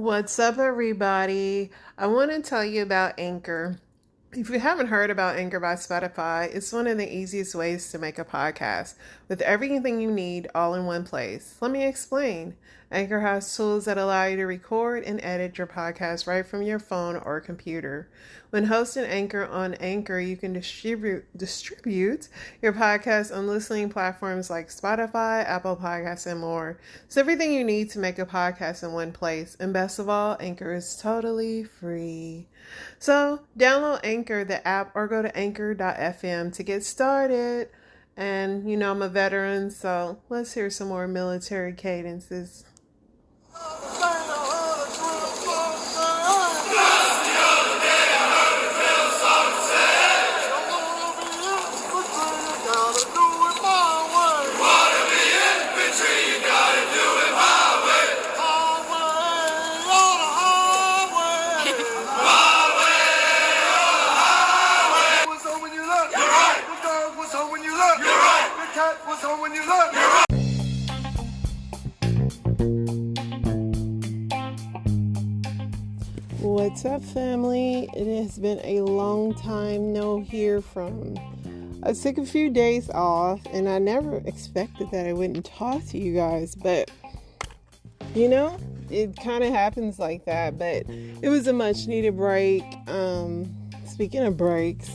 What's up, everybody? I want to tell you about Anchor. If you haven't heard about Anchor by Spotify, it's one of the easiest ways to make a podcast with everything you need all in one place. Let me explain. Anchor has tools that allow you to record and edit your podcast right from your phone or computer. When hosting Anchor on Anchor, you can distribute your podcast on listening platforms like Spotify, Apple Podcasts, and more. It's everything you need to make a podcast in one place. And best of all, Anchor is totally free. So download Anchor, the app, or go to anchor.fm to get started. And I'm a veteran, so let's hear some more military cadences. What's up, family? It has been a long time no hear from. I took a few days off, and I never expected that I wouldn't talk to you guys, but it kind of happens like that. But it was a much needed break. Speaking of breaks,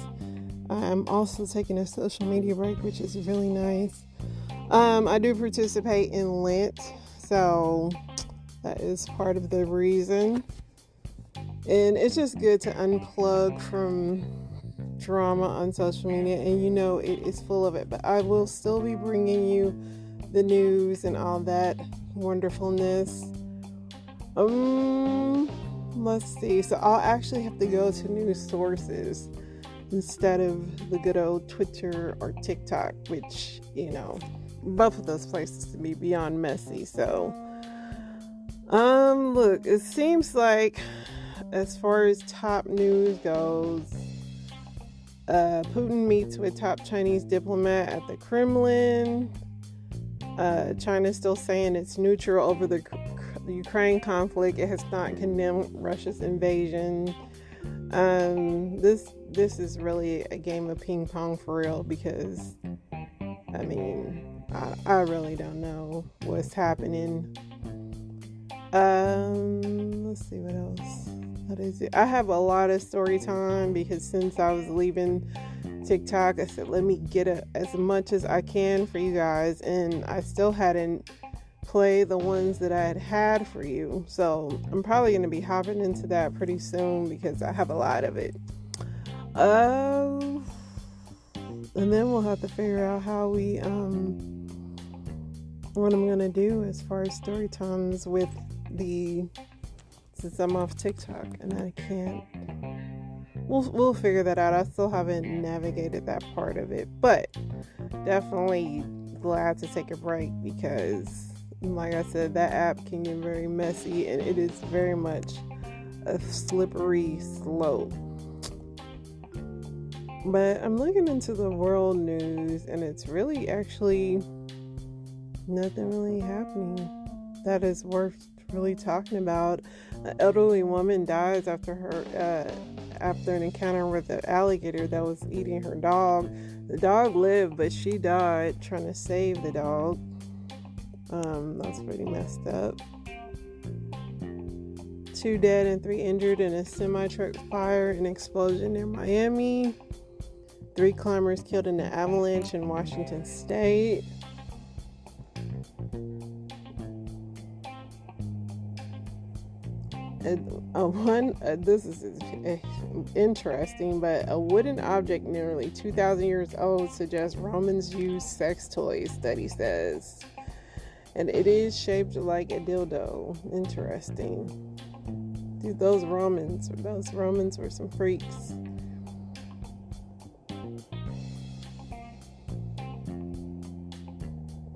I'm also taking a social media break, which is really nice. I do participate in Lent, so that is part of the reason. And it's just good to unplug from drama on social media, and it is full of it. But I will still be bringing you the news and all that wonderfulness. Let's see. So I'll actually have to go to news sources instead of the good old Twitter or TikTok, which, both of those places can be beyond messy. So, look, it seems like as far as top news goes, Putin meets with top Chinese diplomat at the Kremlin. China's still saying it's neutral over the Ukraine conflict. It has not condemned Russia's invasion. This is really a game of ping pong for real, because I really don't know what's happening. Let's see what else. What is it? I have a lot of story time because since I was leaving TikTok, I said, let me get as much as I can for you guys. And I still hadn't played the ones that I had for you. So I'm probably going to be hopping into that pretty soon because I have a lot of it. And then we'll have to figure out how what I'm going to do as far as story times since I'm off TikTok and I can't. We'll figure that out. I still haven't navigated that part of it, but definitely glad to take a break because, like I said, that app can get very messy and it is very much a slippery slope. But I'm looking into the world news and it's really actually nothing really happening that is worth really talking about. An elderly woman dies after an encounter with an alligator that was eating her dog. The dog lived, but she died trying to save the dog. That's pretty messed up. 2 dead and 3 injured in a semi-truck fire and explosion near Miami. 3 climbers killed in an avalanche in Washington State. This is interesting, but a wooden object nearly 2,000 years old suggests Romans used sex toys, study says. And it is shaped like a dildo. Interesting. Dude, those Romans were some freaks.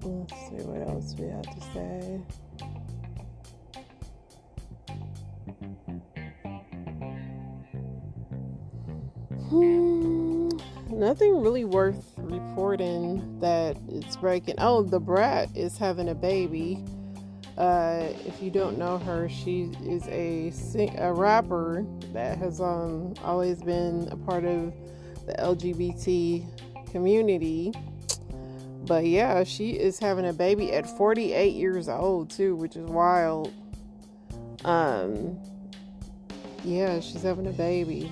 Let's see what else we have to say. Nothing really worth reporting that it's breaking. Oh, the Brat is having a baby. If you don't know her, she is a rapper that has always been a part of the LGBT community. But yeah, she is having a baby at 48 years old too, which is wild. Yeah, she's having a baby.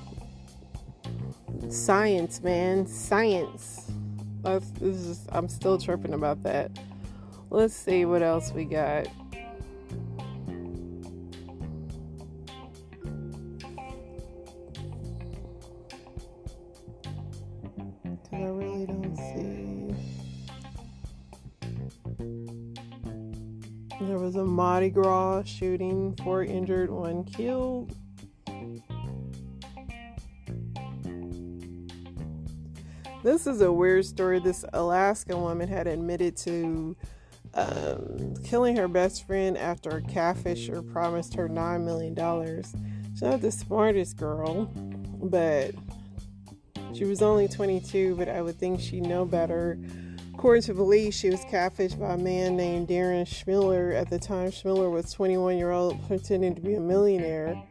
Science, man, science. I'm still tripping about that. Let's see what else we got. Because I really don't see. There was a Mardi Gras shooting, 4 injured, 1 killed. This is a weird story. This Alaska woman had admitted to killing her best friend after a catfisher promised her $9 million. She's not the smartest girl, but she was only 22, but I would think she'd know better. According to police, she was catfished by a man named Darren Schmiller. At the time, Schmiller was 21-year-old, pretending to be a millionaire.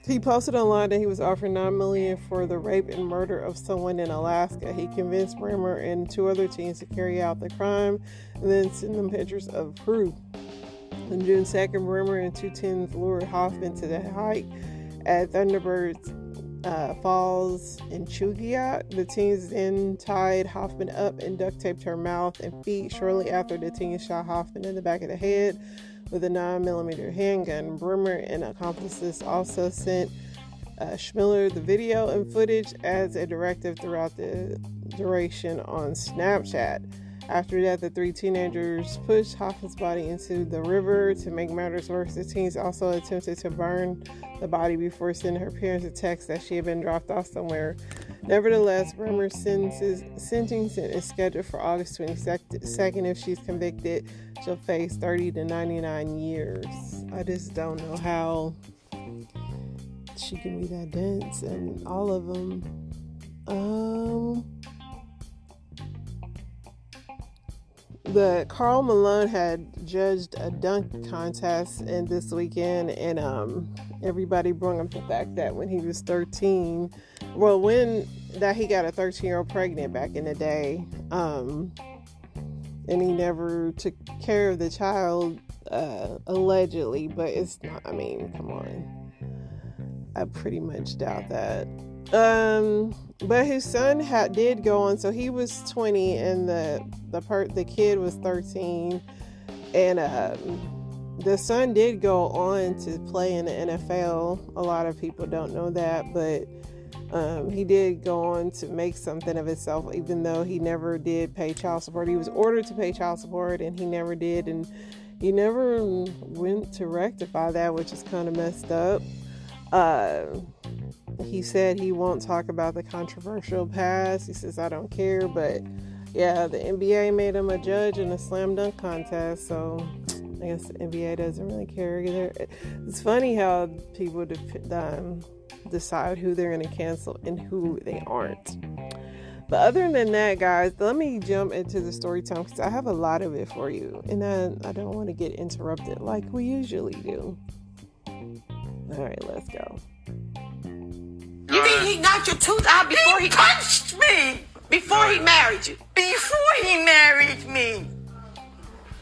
He posted online that he was offering $9 million for the rape and murder of someone in Alaska. He convinced Brimmer and 2 other teens to carry out the crime and then send them pictures of proof. On June 2nd, Brimmer and 2 teens lured Hoffman to the hike at Thunderbirds Falls in Chugach. The teens then tied Hoffman up and duct taped her mouth and feet. Shortly after, the teens shot Hoffman in the back of the head with a 9mm handgun. Brimmer and accomplices also sent Schmiller the video and footage as a directive throughout the duration on Snapchat. After that, the 3 teenagers pushed Hoffman's body into the river. To make matters worse, the teens also attempted to burn the body before sending her parents a text that she had been dropped off somewhere. Nevertheless, Brimmer's sentencing is scheduled for August 22nd. If she's convicted, she'll face 30 to 99 years. I just don't know how she can be that dense, and all of them. The Karl Malone had judged a dunk contest in this weekend, and everybody brought up the fact that when he was 13, he got a 13-year-old pregnant back in the day, and he never took care of the child, allegedly, but it's not, I mean, come on. I pretty much doubt that. But his son did go on, so he was 20 and the kid was 13, and the son did go on to play in the NFL. A lot of people don't know that, but he did go on to make something of himself, even though he never did pay child support. He was ordered to pay child support, and he never did, and he never went to rectify that, which is kind of messed up. He said he won't talk about the controversial past. He says, I don't care. But yeah, the NBA made him a judge in a slam dunk contest. So I guess the NBA doesn't really care either. It's funny how people decide who they're going to cancel and who they aren't. But other than that, guys, let me jump into the story time, because I have a lot of it for you. And I don't want to get interrupted like we usually do. All right, let's go. You mean he knocked your tooth out before he punched me? Before he married you? Before he married me.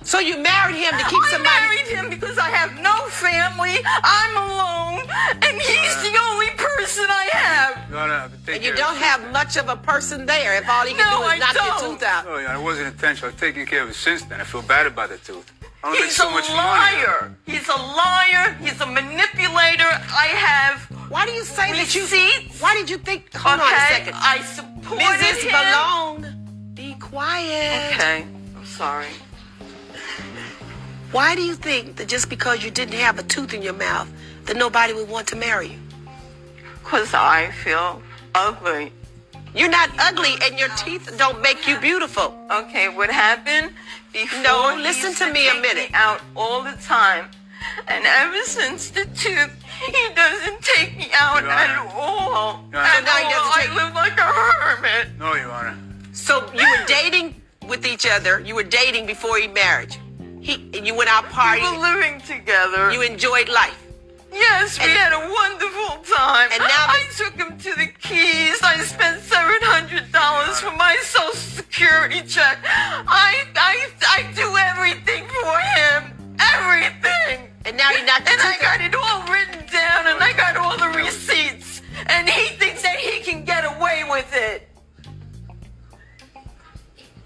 So you married him to keep somebody? I married him because I have no family. I'm alone, and he's the only person I have. And you don't have much of a person there if all he can do is knock your tooth out. Oh, yeah, it wasn't intentional. I've taken care of it since then. I feel bad about the tooth. He's a liar. He's a liar. He's a manipulator. I have. Why do you say receipts? That you? Why did you think? Hold on a second. I supported Mrs. him. Malone, be quiet. Okay, I'm sorry. Why do you think that just because you didn't have a tooth in your mouth, that nobody would want to marry you? Because I feel ugly. You're not ugly, and your teeth don't make you beautiful. Okay, what happened? Before, no, listen to me a minute. Me out all the time, and ever since the tooth, he doesn't take me out at all. I live like a hermit. No, Your Honor. So you were dating with each other. You were dating before he married you. You went out partying. We were living together. You enjoyed life. Yes, we had a wonderful time. And now I took him to the Keys. I spent $700 for my Social Security check. I do everything for him. Everything. And now you're not. And I got it all written down, and I got all the receipts. And he thinks that he can get away with it.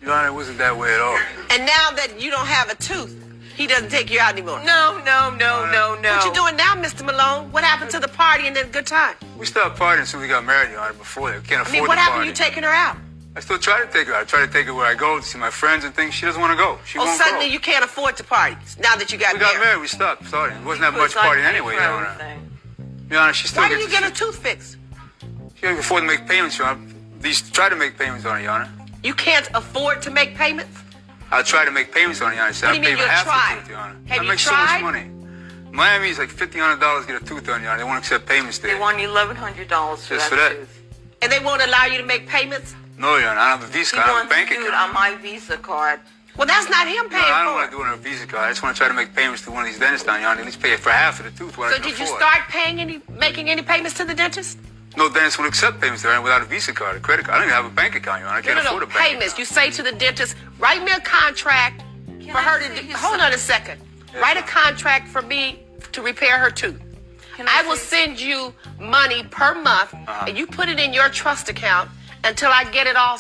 Your Honor, it wasn't that way at all. And now that you don't have a tooth, he doesn't take you out anymore. No. What you doing now, Mr. Malone? What happened to the party and the good time? We stopped partying as soon as we got married, Your Honor, before that. We can't afford What to happened party. to you taking her out? I still try to take her out. I try to take her where I go to see my friends and things. She doesn't want to go. She won't Suddenly go. you can't afford to party now that you got We married. got married. We stopped partying. It wasn't that much partying anyway, Your Honor. Your Honor, she still Why gets did you get a tooth fixed? She can't afford to make payments, Your Honor. At least try to make payments on it, Your Honor. You can't afford to make payments? I'll try to make payments on it, Your Honor. So What do you I mean pay you'll half try? the tooth, Your Honor. Have I you make so tried? much money. Miami is like $1,500 to get a tooth done, Your Honor. They won't accept payments there. They want $1,100 for Just that for that. tooth. And they won't allow you to make payments? No, Your Honor. I don't have a Visa He card. I have a wants bank to do it account. on my Visa card. Well, that's not him No, paying I don't for want it. to do it on a Visa card. I just want to try to make payments to one of these dentists down, Your Honor. At least pay for half of the tooth. What I So can did you afford. start making any payments to the dentist? No dentist will accept payments there without a Visa card, a credit card. I don't even have a bank account, Your Honor. I can't afford a bank payments. account. You say to the dentist, write me a contract for I her see to you hold on a second. Yes, Write a ma'am. contract for me to repair her tooth. I will send you money per month, and you put it in your trust account until I get it all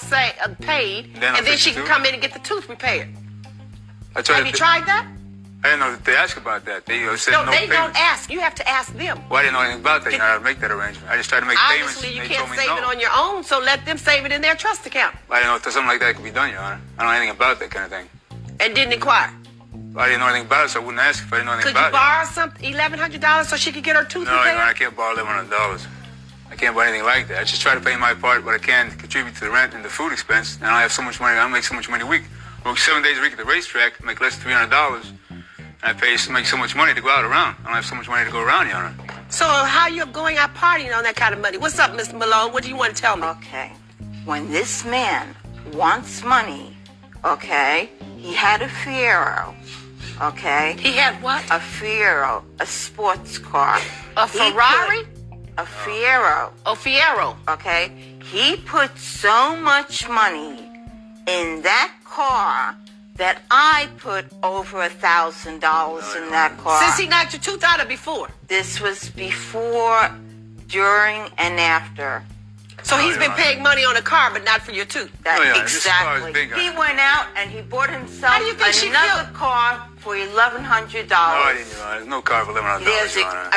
paid, Then I'll and then fix she the can tooth? come in and get the tooth repaired. I tried Have you tried that? I didn't know that they asked about that. They said No, no they payments. don't ask. You have to ask them. Well, I didn't know anything about that. You know how to make that arrangement. I just tried to make payments. Obviously, you and they can't told me save no. it on your own, so let them save it in their trust account. I didn't know if something like that could be done, Your Honor. I don't know anything about that kind of thing. And didn't inquire. I didn't know anything about it, so I wouldn't ask if I didn't know anything Could you about borrow $1,100 so she could get her tooth it. No, Your repaired? Honor, I can't borrow $1,100. I can't buy anything like that. I just try to pay my part, what I can, to contribute to the rent and the food expense. And I have so much money. I don't make so much money a week. I work 7 days a week at the racetrack, make less than $300. And I make so much money to go out around. I don't have so much money to go around, Your Honor. So how you going out partying on that kind of money? What's up, Mr. Malone? What do you want to tell me? Okay. When this man wants money, okay, he had a Fiero, okay? He had what? A Fiero, a sports car. A He Ferrari? put a Fiero, Oh, Fiero. okay? He put so much money in that car that I put over $1,000 in that car. Since he knocked your tooth out or before? This was before, during, and after. So he's been Your paying money on a car, but not for your tooth. That, Oh, yeah, this car is exactly. big, He huh? went out and he bought himself How do you think she another killed- car for $1,100. No, I didn't, Your Honor. There's no car for $1,100, There's Your Honor.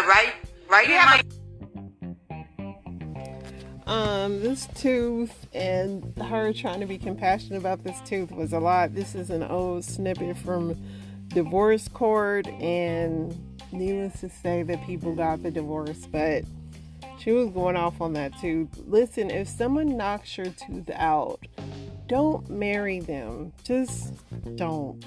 right You in have my This tooth and her trying to be compassionate about this tooth was a lot. This is an old snippet from Divorce Court, and needless to say that people got the divorce, but she was going off on that tooth. Listen, if someone knocks your tooth out, don't marry them. Just don't.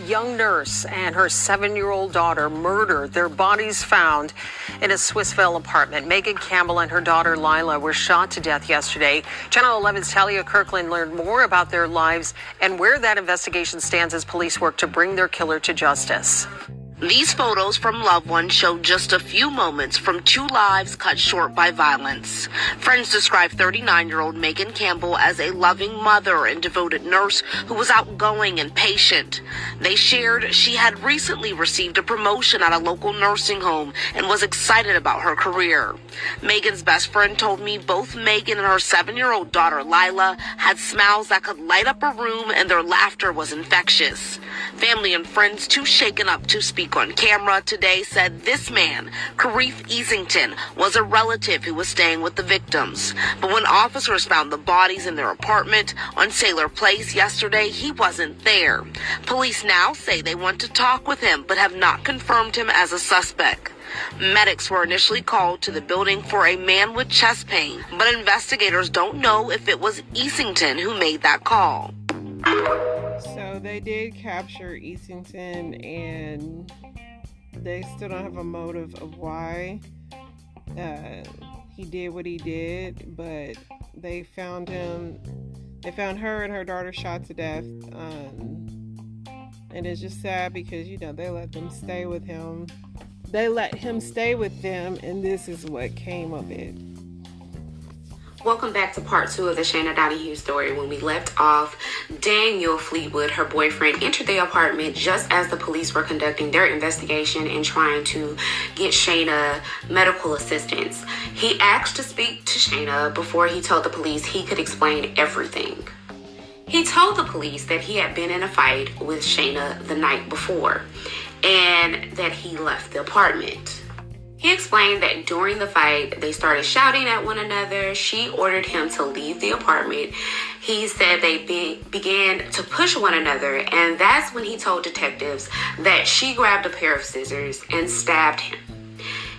Young nurse and her 7-year-old daughter murdered. Their bodies found in a Swissville apartment. Megan Campbell and her daughter Lila were shot to death yesterday. Channel 11's Talia Kirkland learned more about their lives and where that investigation stands as police work to bring their killer to justice. These photos from loved ones show just a few moments from two lives cut short by violence. Friends describe 39-year-old Megan Campbell as a loving mother and devoted nurse who was outgoing and patient. They shared she had recently received a promotion at a local nursing home and was excited about her career. Megan's best friend told me both Megan and her 7-year-old daughter Lila had smiles that could light up a room, and their laughter was infectious. Family and friends too shaken up to speak on camera today said this man, Karif Easington, was a relative who was staying with the victims. But when officers found the bodies in their apartment on Sailor Place yesterday, he wasn't there. Police now say they want to talk with him but have not confirmed him as a suspect. Medics were initially called to the building for a man with chest pain, but investigators don't know if it was Easington who made that call. So they did capture Easington, and they still don't have a motive of why he did what he did, but they found him. They found her and her daughter shot to death And it's just sad because, they let them stay with him. They let him stay with them, and this is what came of it. Welcome back to part 2 of the Shayna Donahue story. When we left off, Daniel Fleetwood, her boyfriend, entered the apartment just as the police were conducting their investigation and trying to get Shayna medical assistance. He asked to speak to Shayna before he told the police he could explain everything. He told the police that he had been in a fight with Shayna the night before and that he left the apartment. He explained that during the fight, they started shouting at one another. She ordered him to leave the apartment. He said they began to push one another, and that's when he told detectives that she grabbed a pair of scissors and stabbed him.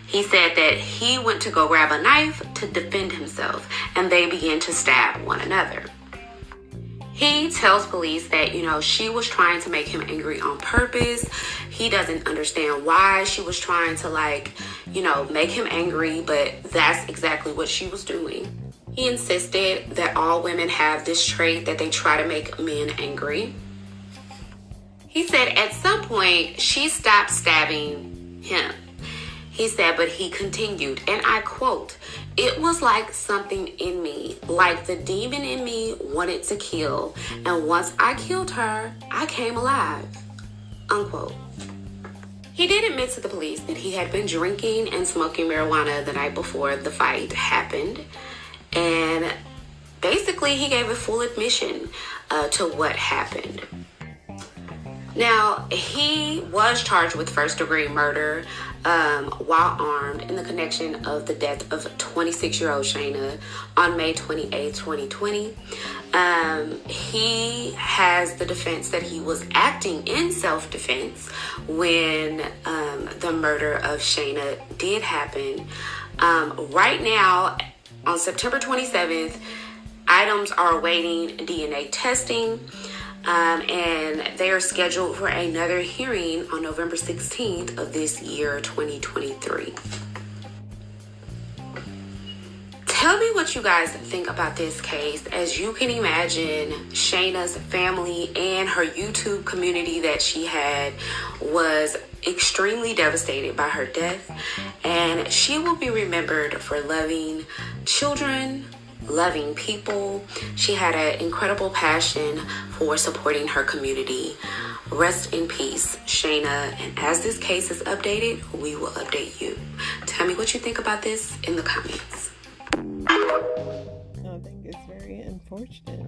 He said that he went to go grab a knife to defend himself, and they began to stab one another. He tells police that, she was trying to make him angry on purpose. He doesn't understand why she was trying to, make him angry, but that's exactly what she was doing. He insisted that all women have this trait that they try to make men angry. He said at some point she stopped stabbing him. He said, but he continued, and I quote, "It was like something in me, like the demon in me wanted to kill, and once I killed her, I came alive," unquote. He did admit to the police that he had been drinking and smoking marijuana the night before the fight happened, and basically he gave a full admission to what happened. Now, he was charged with first-degree murder while armed in the connection of the death of 26-year-old Shayna on May 28, 2020. He has the defense that he was acting in self-defense when the murder of Shayna did happen. Right now, on September 27th, items are awaiting DNA testing. And they are scheduled for another hearing on November 16th of this year, 2023. Tell me what you guys think about this case. As you can imagine, Shayna's family and her YouTube community that she had was extremely devastated by her death, and she will be remembered for loving children, loving people. She had an incredible passion for supporting her community. Rest in peace, Shayna. And as this case is updated, we will update you. Tell me what you think about this in the comments. I think it's very unfortunate.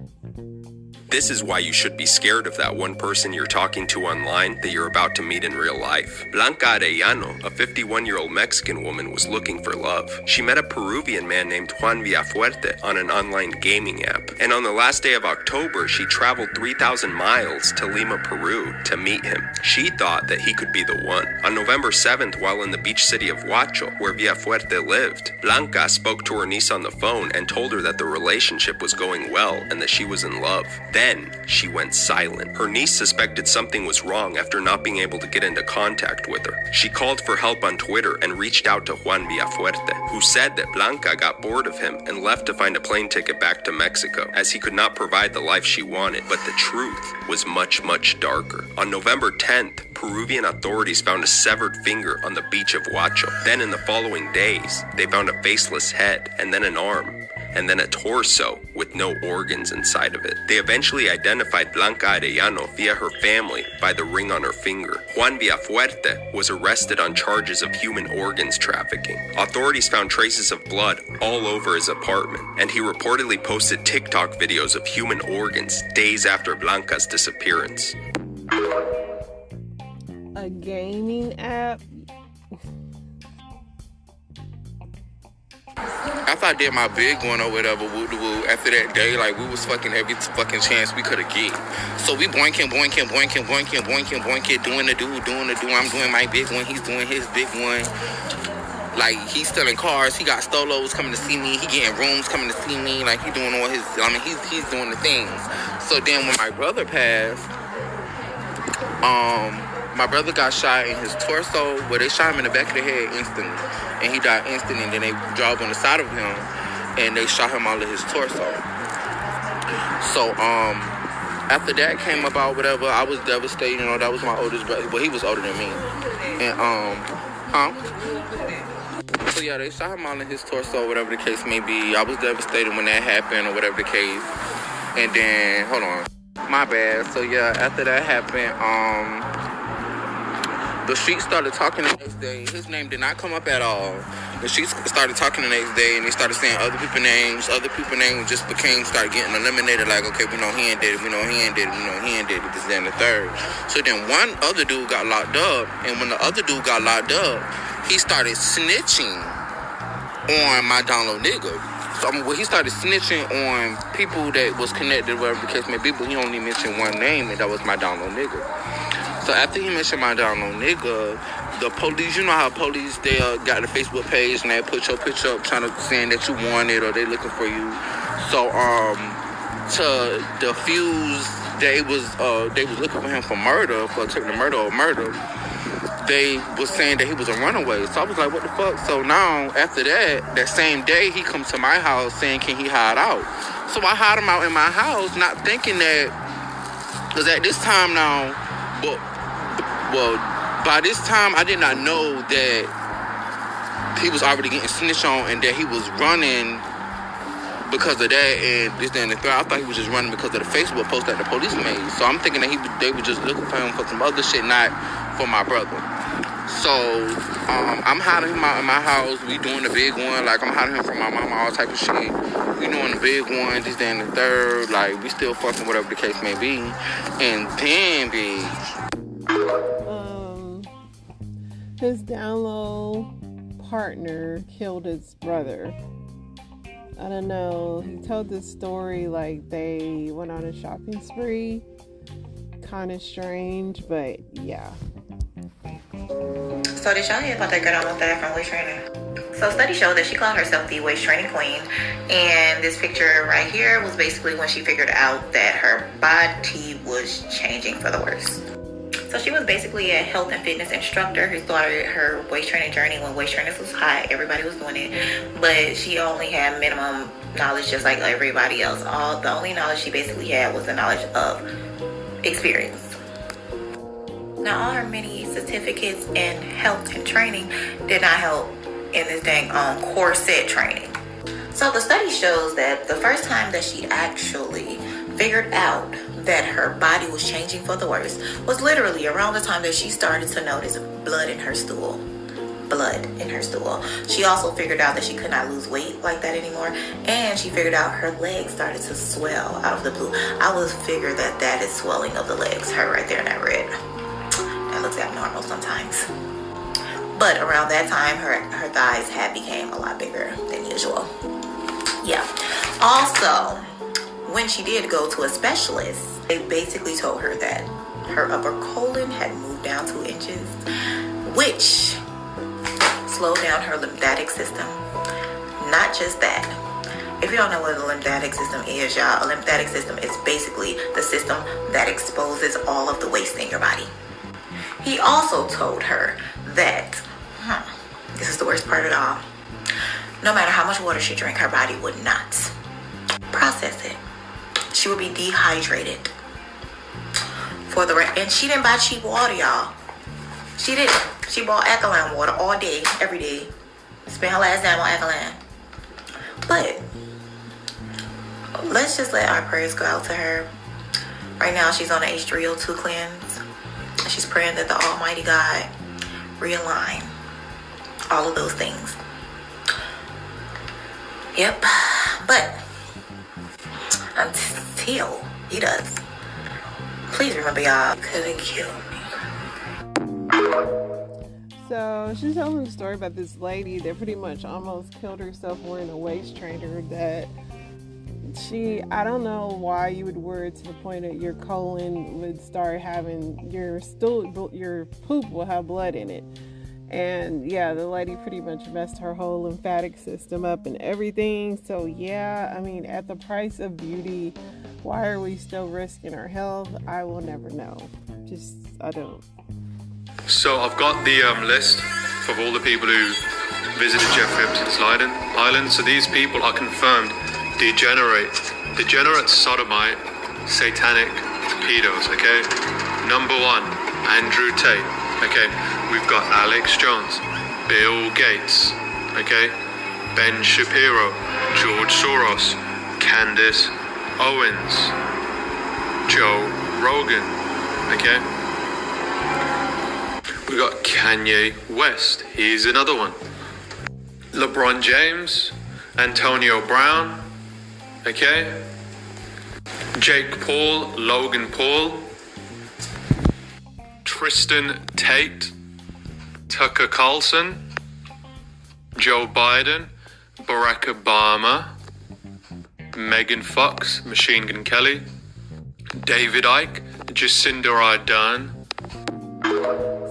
This is why you should be scared of that one person you're talking to online that you're about to meet in real life. Blanca Arellano, a 51-year-old Mexican woman, was looking for love. She met a Peruvian man named Juan Villafuerte on an online gaming app. And on the last day of October, she traveled 3,000 miles to Lima, Peru to meet him. She thought that he could be the one. On November 7th, while in the beach city of Huacho, where Villafuerte lived, Blanca spoke to her niece on the phone and told her that the relationship was going well and that she was in love. Then she went silent. Her niece suspected something was wrong after not being able to get into contact with her. She called for help on Twitter and reached out to Juan Villafuerte, who said that Blanca got bored of him and left to find a plane ticket back to Mexico, as he could not provide the life she wanted. But the truth was much, much darker. On November 10th, Peruvian authorities found a severed finger on the beach of Huacho. Then in the following days, they found a faceless head, and then an arm, and then a torso with no organs inside of it. They eventually identified Blanca Arellano via her family by the ring on her finger. Juan Villafuerte was arrested on charges of human organs trafficking. Authorities found traces of blood all over his apartment, and he reportedly posted TikTok videos of human organs days after Blanca's disappearance. A gaming app? After I did my big one or whatever, after that day, like, we was fucking every fucking chance we could have get. So we boinking, doing the do. I'm doing my big one, he's doing his big one. Like, he's selling cars, he got stolos coming to see me, he getting rooms coming to see me, like, he doing all his, he's doing the things. So then when my brother passed, my brother got shot in his torso, but they shot him in the back of the head instantly. And he died instantly, and then they drove on the side of him, and they shot him all in his torso. So, after that came about, whatever, I was devastated. You know, that was my oldest brother. Well, he was older than me. And, So, yeah, they shot him all in his torso, whatever the case may be. I was devastated when that happened, or whatever the case. And then, hold on. My bad. So, yeah, after that happened, the street started talking the next day. His name did not come up at all. The street started talking the next day, and they started saying other people's names. Other people's names just started getting eliminated. Like, okay, we know he ain't did it. We know he ain't did it. We know he ain't did it. This, then the third. So then one other dude got locked up, and when the other dude got locked up, he started snitching on my download nigga. So he started snitching on people that was connected, whatever the case may be, but he only mentioned one name, and that was my download nigga. So after he mentioned my download nigga, the police, you know how police, they got the Facebook page and they put your picture up trying to saying that you want it or they looking for you. So to defuse, they was looking for him for murder, for attempted murder or murder. They was saying that he was a runaway. So I was like, what the fuck? So now, after that same day, he comes to my house saying, can he hide out? So I hide him out in my house, not thinking that, because at this time now, by this time, I did not know that he was already getting snitched on and that he was running because of that and this, that, and the third. I thought he was just running because of the Facebook post that the police made. So I'm thinking that they were just looking for him for some other shit, not for my brother. So I'm hiding him out in my house. We doing the big one. Like, I'm hiding him from my mama, all type of shit. We doing the big one, this, that, and the third. Like, we still fucking whatever the case may be. And then, bitch. His download partner killed his brother. I don't know. He told this story like they went on a shopping spree. Kind of strange, but yeah. So did y'all hear about that girl that almost died from waist training? So studies show that she called herself the waist training queen. And this picture right here was basically when she figured out that her body was changing for the worse. So she was basically a health and fitness instructor who started her waist training journey when waist trainers was hot. Everybody was doing it. But she only had minimum knowledge just like everybody else. The only knowledge she basically had was the knowledge of experience. Now, all her many certificates in health and training did not help in this dang corset training. So the study shows that the first time that she actually figured out that her body was changing for the worse was literally around the time that she started to notice blood in her stool. She also figured out that she could not lose weight like that anymore, and she figured out her legs started to swell out of the blue. I would figure that is swelling of the legs, her right there in that red. That looks abnormal sometimes. But around that time, her thighs had became a lot bigger than usual. Yeah. Also, when she did go to a specialist, they basically told her that her upper colon had moved down 2 inches, which slowed down her lymphatic system. Not just that. If you don't know what a lymphatic system is, y'all, a lymphatic system is basically the system that exposes all of the waste in your body. He also told her that, this is the worst part of it all, no matter how much water she drank, her body would not process it. She would be dehydrated and she didn't buy cheap water, y'all. She didn't. She bought alkaline water all day, every day. Spent her last dime on alkaline. But let's just let our prayers go out to her. Right now, she's on the H3O2 cleanse. She's praying that the Almighty God realign all of those things. Yep. But until he does, please remember, y'all couldn't kill me. So she's telling the story about this lady that pretty much almost killed herself wearing a waist trainer. That I don't know why you would wear it to the point that your colon would start having your poop will have blood in it. And yeah, the lady pretty much messed her whole lymphatic system up and everything. So yeah, I mean, at the price of beauty, why are we still risking our health? I will never know. I don't. So I've got the list of all the people who visited Jeffrey Epstein's island. So these people are confirmed degenerate, sodomite, satanic, pedos, okay? Number 1, Andrew Tate, okay? We've got Alex Jones, Bill Gates, okay? Ben Shapiro, George Soros, Candace Owens, Joe Rogan, okay? We got Kanye West, he's another one. LeBron James, Antonio Brown, okay? Jake Paul, Logan Paul, Tristan Tate, Tucker Carlson, Joe Biden, Barack Obama, Megan Fox, Machine Gun Kelly, David Icke, Jacinda Ardern.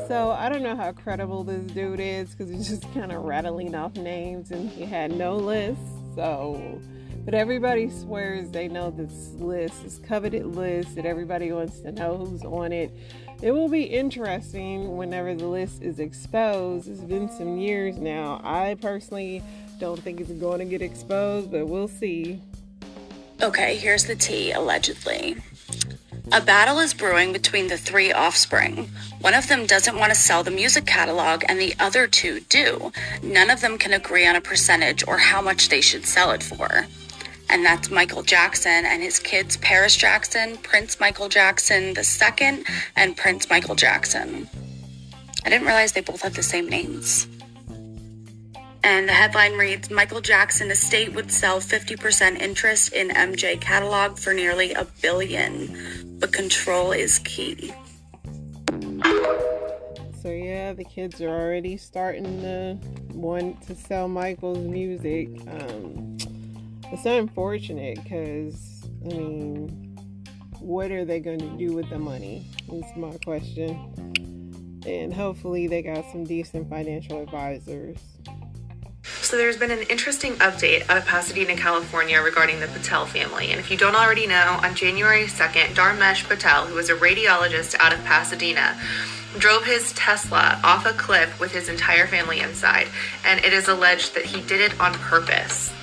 So I don't know how credible this dude is because he's just kind of rattling off names and he had no list. But everybody swears they know this list, this coveted list, that everybody wants to know who's on it. It will be interesting whenever the list is exposed. It's been some years now. I personally don't think it's going to get exposed, but we'll see. Okay, here's the tea, allegedly. A battle is brewing between the 3 offspring. One of them doesn't want to sell the music catalog and the other 2 do. None of them can agree on a percentage or how much they should sell it for. And that's Michael Jackson and his kids Paris Jackson, Prince Michael Jackson II, and Prince Michael Jackson. I didn't realize they both had the same names. And the headline reads, Michael Jackson estate would sell 50% interest in MJ catalog for nearly $1 billion. But control is key. So yeah, the kids are already starting to want to sell Michael's music. It's unfortunate because, I mean, what are they going to do with the money? Is my question. And hopefully they got some decent financial advisors. So there's been an interesting update out of Pasadena, California regarding the Patel family. And if you don't already know, on January 2nd, Dharmesh Patel, who is a radiologist out of Pasadena, drove his Tesla off a cliff with his entire family inside. And it is alleged that he did it on purpose.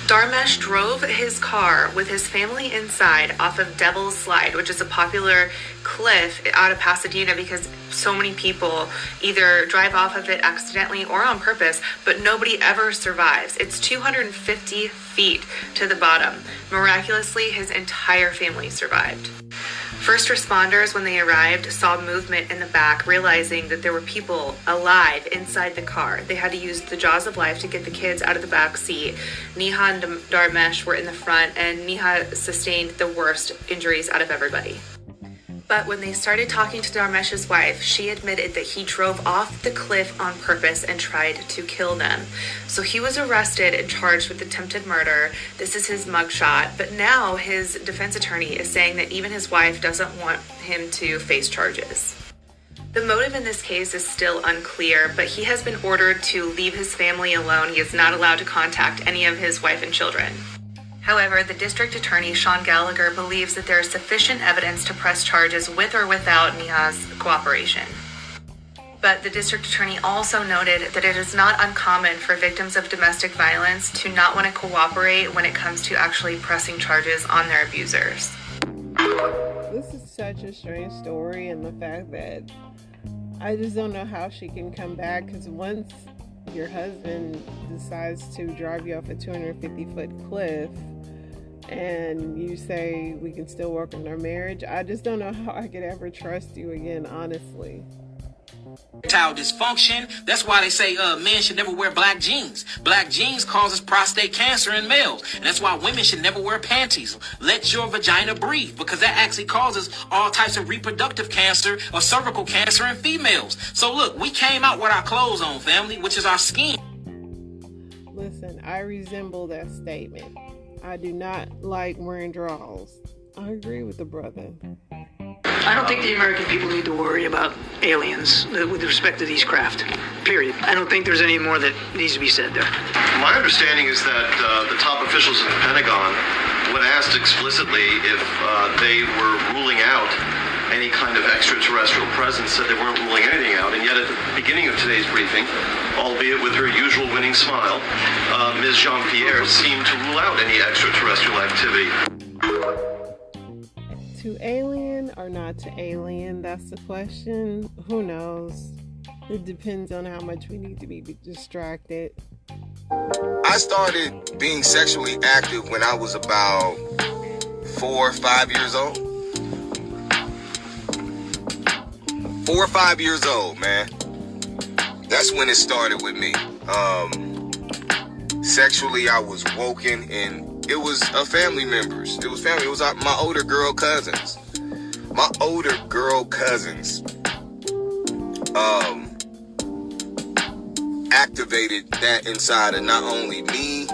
Dharmesh drove his car with his family inside off of Devil's Slide, which is a popular cliff out of Pasadena because so many people either drive off of it accidentally or on purpose, but nobody ever survives. It's 250 feet to the bottom. Miraculously, his entire family survived. First responders, when they arrived, saw movement in the back, realizing that there were people alive inside the car. They had to use the jaws of life to get the kids out of the back seat. Neha and Dharmesh were in the front, and Neha sustained the worst injuries out of everybody. But when they started talking to Dharmesh's wife, she admitted that he drove off the cliff on purpose and tried to kill them. So he was arrested and charged with attempted murder. This is his mugshot. But now his defense attorney is saying that even his wife doesn't want him to face charges. The motive in this case is still unclear, but he has been ordered to leave his family alone. He is not allowed to contact any of his wife and children. However, the district attorney, Sean Gallagher, believes that there is sufficient evidence to press charges with or without Neha's cooperation. But the district attorney also noted that it is not uncommon for victims of domestic violence to not want to cooperate when it comes to actually pressing charges on their abusers. This is such a strange story, and the fact that I just don't know how she can come back, because once your husband decides to drive you off a 250-foot cliff and you say we can still work on our marriage, I just don't know how I could ever trust you again, honestly. Erectile dysfunction. That's why they say men should never wear black jeans. Black jeans causes prostate cancer in males, and that's why women should never wear panties. Let your vagina breathe, because that actually causes all types of reproductive cancer or cervical cancer in females. So look, we came out with our clothes on, family, which is our skin. Listen, I resemble that statement. I do not like wearing drawers. I agree with the brother. I don't think the American people need to worry about aliens with respect to these craft, period. I don't think there's any more that needs to be said there. My understanding is that the top officials at the Pentagon, when asked explicitly if they were ruling out any kind of extraterrestrial presence, said they weren't ruling anything out. And yet at the beginning of today's briefing, albeit with her usual winning smile, Ms. Jean-Pierre seemed to rule out any extraterrestrial activity. to alien or not to alien? That's the question. Who knows? It depends on how much we need to be distracted. I started being sexually active when I was about 4 or 5 years old. 4 or 5 years old, man. That's when it started with me. Sexually, I was woken, and it was family members. It was family. It was my older girl cousins. My older girl cousins activated that inside of not only me,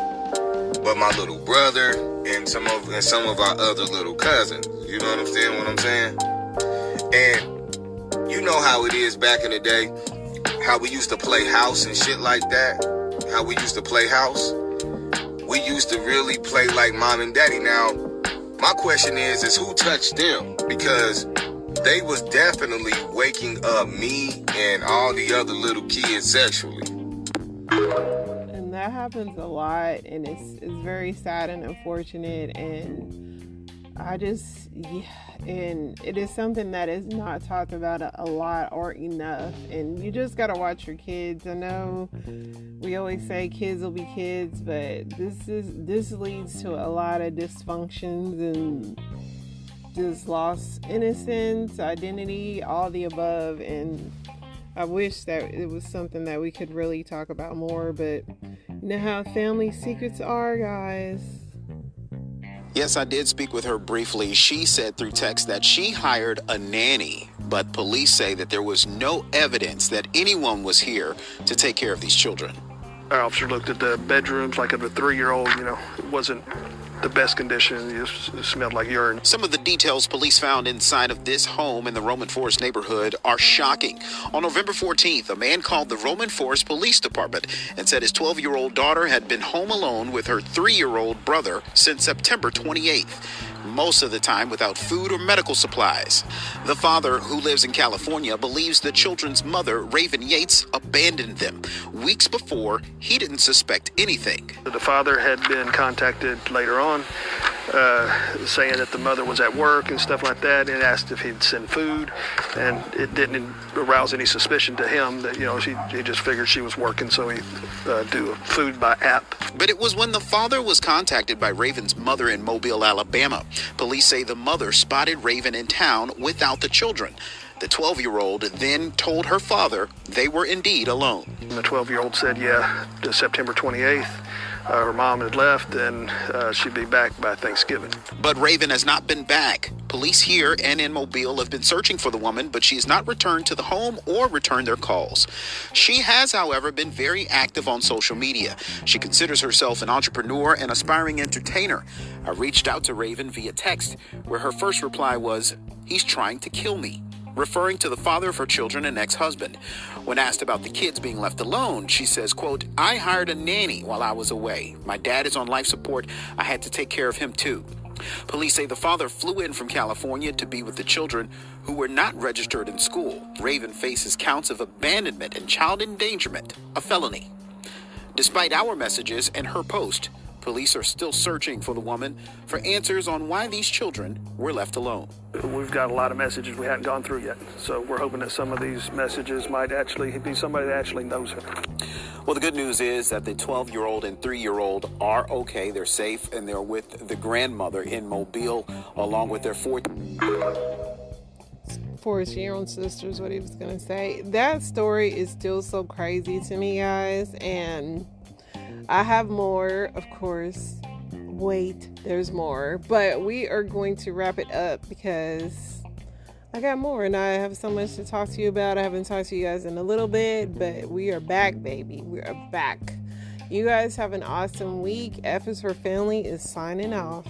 but my little brother and some of our other little cousins. You know what I'm saying? And you know how it is back in the day, how we used to play house and shit like that. How we used to play house. We used to really play like mom and daddy. Now, my question is who touched them? Because they was definitely waking up me and all the other little kids sexually. And that happens a lot, and it's very sad and unfortunate, and and it is something that is not talked about a lot or enough, and you just gotta watch your kids. I know we always say kids will be kids, but this leads to a lot of dysfunctions and just lost innocence, identity, all the above, and I wish that it was something that we could really talk about more, but you know how family secrets are, guys. Yes, I did speak with her briefly. She said through text that she hired a nanny, but police say that there was no evidence that anyone was here to take care of these children. Our officer looked at the bedrooms, like of a 3-year-old, it wasn't the best condition. It smelled like urine. Some of the details police found inside of this home in the Roman Forest neighborhood are shocking. On November 14th, a man called the Roman Forest Police Department and said his 12-year-old daughter had been home alone with her 3-year-old brother since September 28th. Most of the time without food or medical supplies. The father, who lives in California, believes the children's mother, Raven Yates, abandoned them. Weeks before, he didn't suspect anything. The father had been contacted later on, saying that the mother was at work and stuff like that, and asked if he'd send food, and it didn't arouse any suspicion to him that, he just figured she was working, so he'd do food by app. But it was when the father was contacted by Raven's mother in Mobile, Alabama. Police say the mother spotted Raven in town without the children. The 12-year-old then told her father they were indeed alone. The 12-year-old said, September 28th, her mom had left and she'd be back by Thanksgiving. But Raven has not been back. Police here and in Mobile have been searching for the woman, but she has not returned to the home or returned their calls. She has, however, been very active on social media. She considers herself an entrepreneur and aspiring entertainer. I reached out to Raven via text, where her first reply was, "He's trying to kill me," referring to the father of her children and ex-husband. When asked about the kids being left alone, she says, quote, "I hired a nanny while I was away. My dad is on life support. I had to take care of him too." Police say the father flew in from California to be with the children who were not registered in school. Raven faces counts of abandonment and child endangerment, a felony. Despite our messages and her post, police are still searching for the woman for answers on why these children were left alone. We've got a lot of messages we hadn't gone through yet, so we're hoping that some of these messages might actually be somebody that actually knows her. Well, the good news is that the 12-year-old and 3-year-old are okay. They're safe, and they're with the grandmother in Mobile, along with their 4-year-old sister is what he was going to say. That story is still so crazy to me, guys, and I have more, of course. Wait, there's more. But we are going to wrap it up because I got more and I have so much to talk to you about. I haven't talked to you guys in a little bit, but we are back, baby. We are back. You guys have an awesome week. F is for Family is signing off.